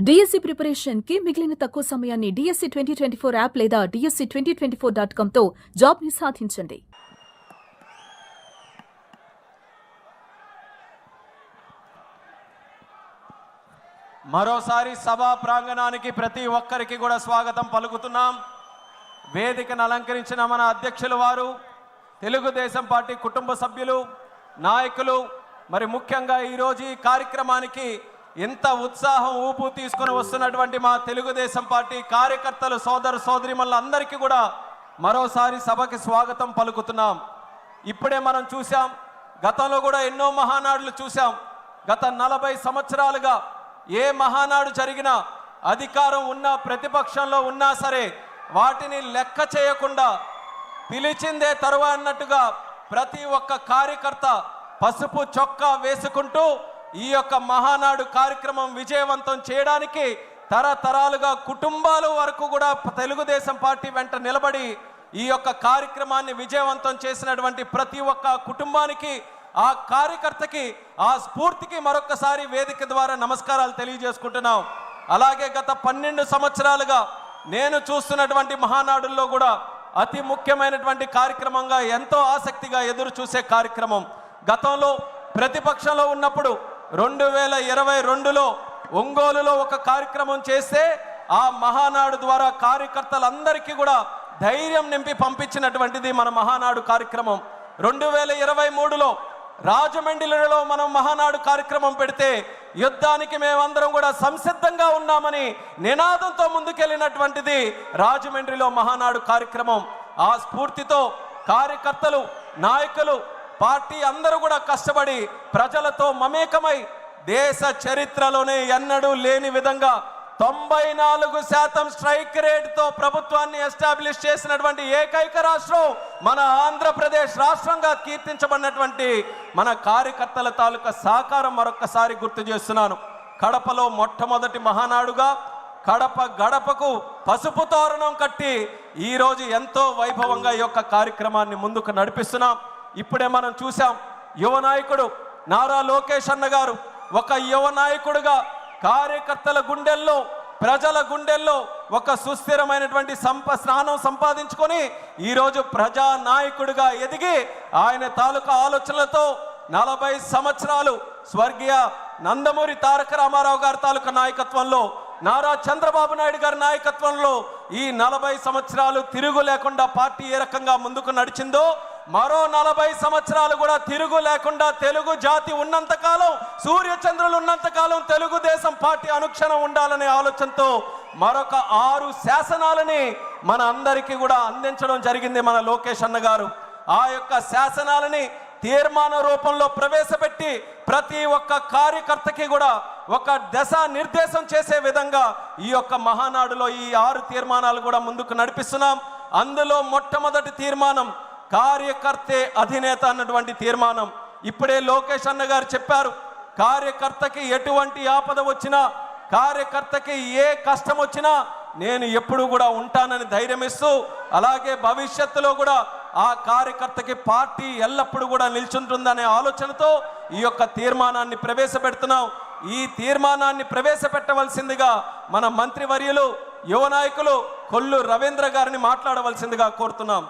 DSC preparation కి మిగిలిన తక్కువ సమయాన్ని డిఎస్సి 2024 యాప్ లేదా DSC2024.com తో జాబ్ ని సాధించండి. మరోసారి సభా ప్రాంగణానికి ప్రతి ఒక్కరికి కూడా స్వాగతం పలుకుతున్నాం. వేదికను అలంకరించిన మన అధ్యక్షుల వారు, తెలుగుదేశం పార్టీ కుటుంబ సభ్యులు, నాయకులు, మరి ముఖ్యంగా ఈరోజు ఈ కార్యక్రమానికి ఇంత ఉత్సాహం ఊపు తీసుకొని వస్తున్నటువంటి మా తెలుగుదేశం పార్టీ కార్యకర్తలు, సోదర సోదరిమణులందరికీ కూడా మరోసారి సభకి స్వాగతం పలుకుతున్నాం. ఇప్పుడే మనం చూసాం, గతంలో కూడా ఎన్నో మహానాడులు చూసాం. గత 40 సంవత్సరాలుగా ఏ మహానాడు జరిగినా, అధికారం ఉన్నా ప్రతిపక్షంలో ఉన్నా సరే వాటిని లెక్క చేయకుండా పిలిచిందే తరువా అన్నట్టుగా ప్రతి ఒక్క కార్యకర్త పసుపు చొక్కా వేసుకుంటూ ఈ యొక్క మహానాడు కార్యక్రమం విజయవంతం చేయడానికి తరతరాలుగా కుటుంబాల వరకు కూడా తెలుగుదేశం పార్టీ వెంట నిలబడి ఈ యొక్క కార్యక్రమాన్ని విజయవంతం చేసినటువంటి ప్రతి ఒక్క కుటుంబానికి, ఆ కార్యకర్తకి, ఆ స్ఫూర్తికి మరొకసారి వేదిక ద్వారా నమస్కారాలు తెలియజేసుకుంటున్నాం. అలాగే గత 12 సంవత్సరాలుగా నేను చూస్తున్నటువంటి మహానాడుల్లో కూడా అతి ముఖ్యమైనటువంటి కార్యక్రమంగా, ఎంతో ఆసక్తిగా ఎదురు చూసే కార్యక్రమం, గతంలో ప్రతిపక్షంలో ఉన్నప్పుడు 2022లో ఒంగోలులో ఒక కార్యక్రమం చేస్తే ఆ మహానాడు ద్వారా కార్యకర్తలందరికీ కూడా ధైర్యం నింపి పంపించినటువంటిది మన మహానాడు కార్యక్రమం. 2023లో రాజమండ్రిలో మనం మహానాడు కార్యక్రమం పెడితే యుద్ధానికి మేమందరం కూడా సంసిద్ధంగా ఉన్నామని నినాదంతో ముందుకెళ్ళినటువంటిది రాజమండ్రిలో మహానాడు కార్యక్రమం. ఆ స్ఫూర్తితో కార్యకర్తలు, నాయకులు, పార్టీ అందరూ కూడా కష్టపడి ప్రజలతో మమేకమై దేశ చరిత్రలోనే ఎన్నడూ లేని విధంగా 94% స్ట్రైక్ రేట్తో ప్రభుత్వాన్ని ఎస్టాబ్లిష్ చేసినటువంటి ఏకైక రాష్ట్రం మన ఆంధ్రప్రదేశ్ రాష్ట్రంగా కీర్తించబడినటువంటి మన కార్యకర్తల తాలూకా సహకారం మరొక్కసారి గుర్తు చేస్తున్నాను. కడపలో మొట్టమొదటి మహానాడుగా కడప గడపకు పసుపు తోరణం కట్టి ఈరోజు ఎంతో వైభవంగా ఈ యొక్క కార్యక్రమాన్ని ముందుకు నడిపిస్తున్నాం. ఇప్పుడే మనం చూసాం, యువ నాయకుడు నారా లోకేష్ అన్న గారు ఒక యువ నాయకుడుగా కార్యకర్తల గుండెల్లో, ప్రజల గుండెల్లో ఒక సుస్థిరమైనటువంటి స్థానం సంపాదించుకొని ఈరోజు ప్రజా నాయకుడిగా ఎదిగి ఆయన తాలూకా ఆలోచనలతో 40 సంవత్సరాలు స్వర్గీయ నందమూరి తారక రామారావు గారి తాలూకా నాయకత్వంలో, నారా చంద్రబాబు నాయుడు గారి నాయకత్వంలో ఈ 40 సంవత్సరాలు తిరుగు లేకుండా పార్టీ ఏ రకంగా ముందుకు నడిచిందో, మరో 40 సంవత్సరాలు కూడా తిరుగు లేకుండా తెలుగు జాతి ఉన్నంతకాలం, సూర్యచంద్రులు ఉన్నంతకాలం తెలుగుదేశం పార్టీ అనుక్షణం ఉండాలనే ఆలోచనతో మరొక 6 శాసనాలని మన అందరికీ కూడా అందించడం జరిగింది మన లోకేష్ అన్న గారు. ఆ యొక్క శాసనాలని తీర్మాన రూపంలో ప్రవేశపెట్టి ప్రతి ఒక్క కార్యకర్తకి కూడా ఒక దశ నిర్దేశం చేసే విధంగా ఈ యొక్క మహానాడులో ఈ 6 తీర్మానాలు కూడా ముందుకు నడిపిస్తున్నాం. అందులో మొట్టమొదటి తీర్మానం కార్యకర్తే అధినేత అన్నటువంటి తీర్మానం. ఇప్పుడే లోకేష్ అన్న గారు చెప్పారు, కార్యకర్తకి ఎటువంటి ఆపద వచ్చినా, కార్యకర్తకి ఏ కష్టం వచ్చినా నేను ఎప్పుడు కూడా ఉంటానని ధైర్యం ఇస్తూ, అలాగే భవిష్యత్తులో కూడా ఆ కార్యకర్తకి పార్టీ ఎల్లప్పుడూ కూడా నిల్చుంటుందనే ఆలోచనతో ఈ యొక్క తీర్మానాన్ని ప్రవేశపెడుతున్నాం. ఈ తీర్మానాన్ని ప్రవేశపెట్టవలసిందిగా మన మంత్రివర్యులు, యువ నాయకులు కొల్లు రవీంద్ర గారిని మాట్లాడవలసిందిగా కోరుతున్నాం.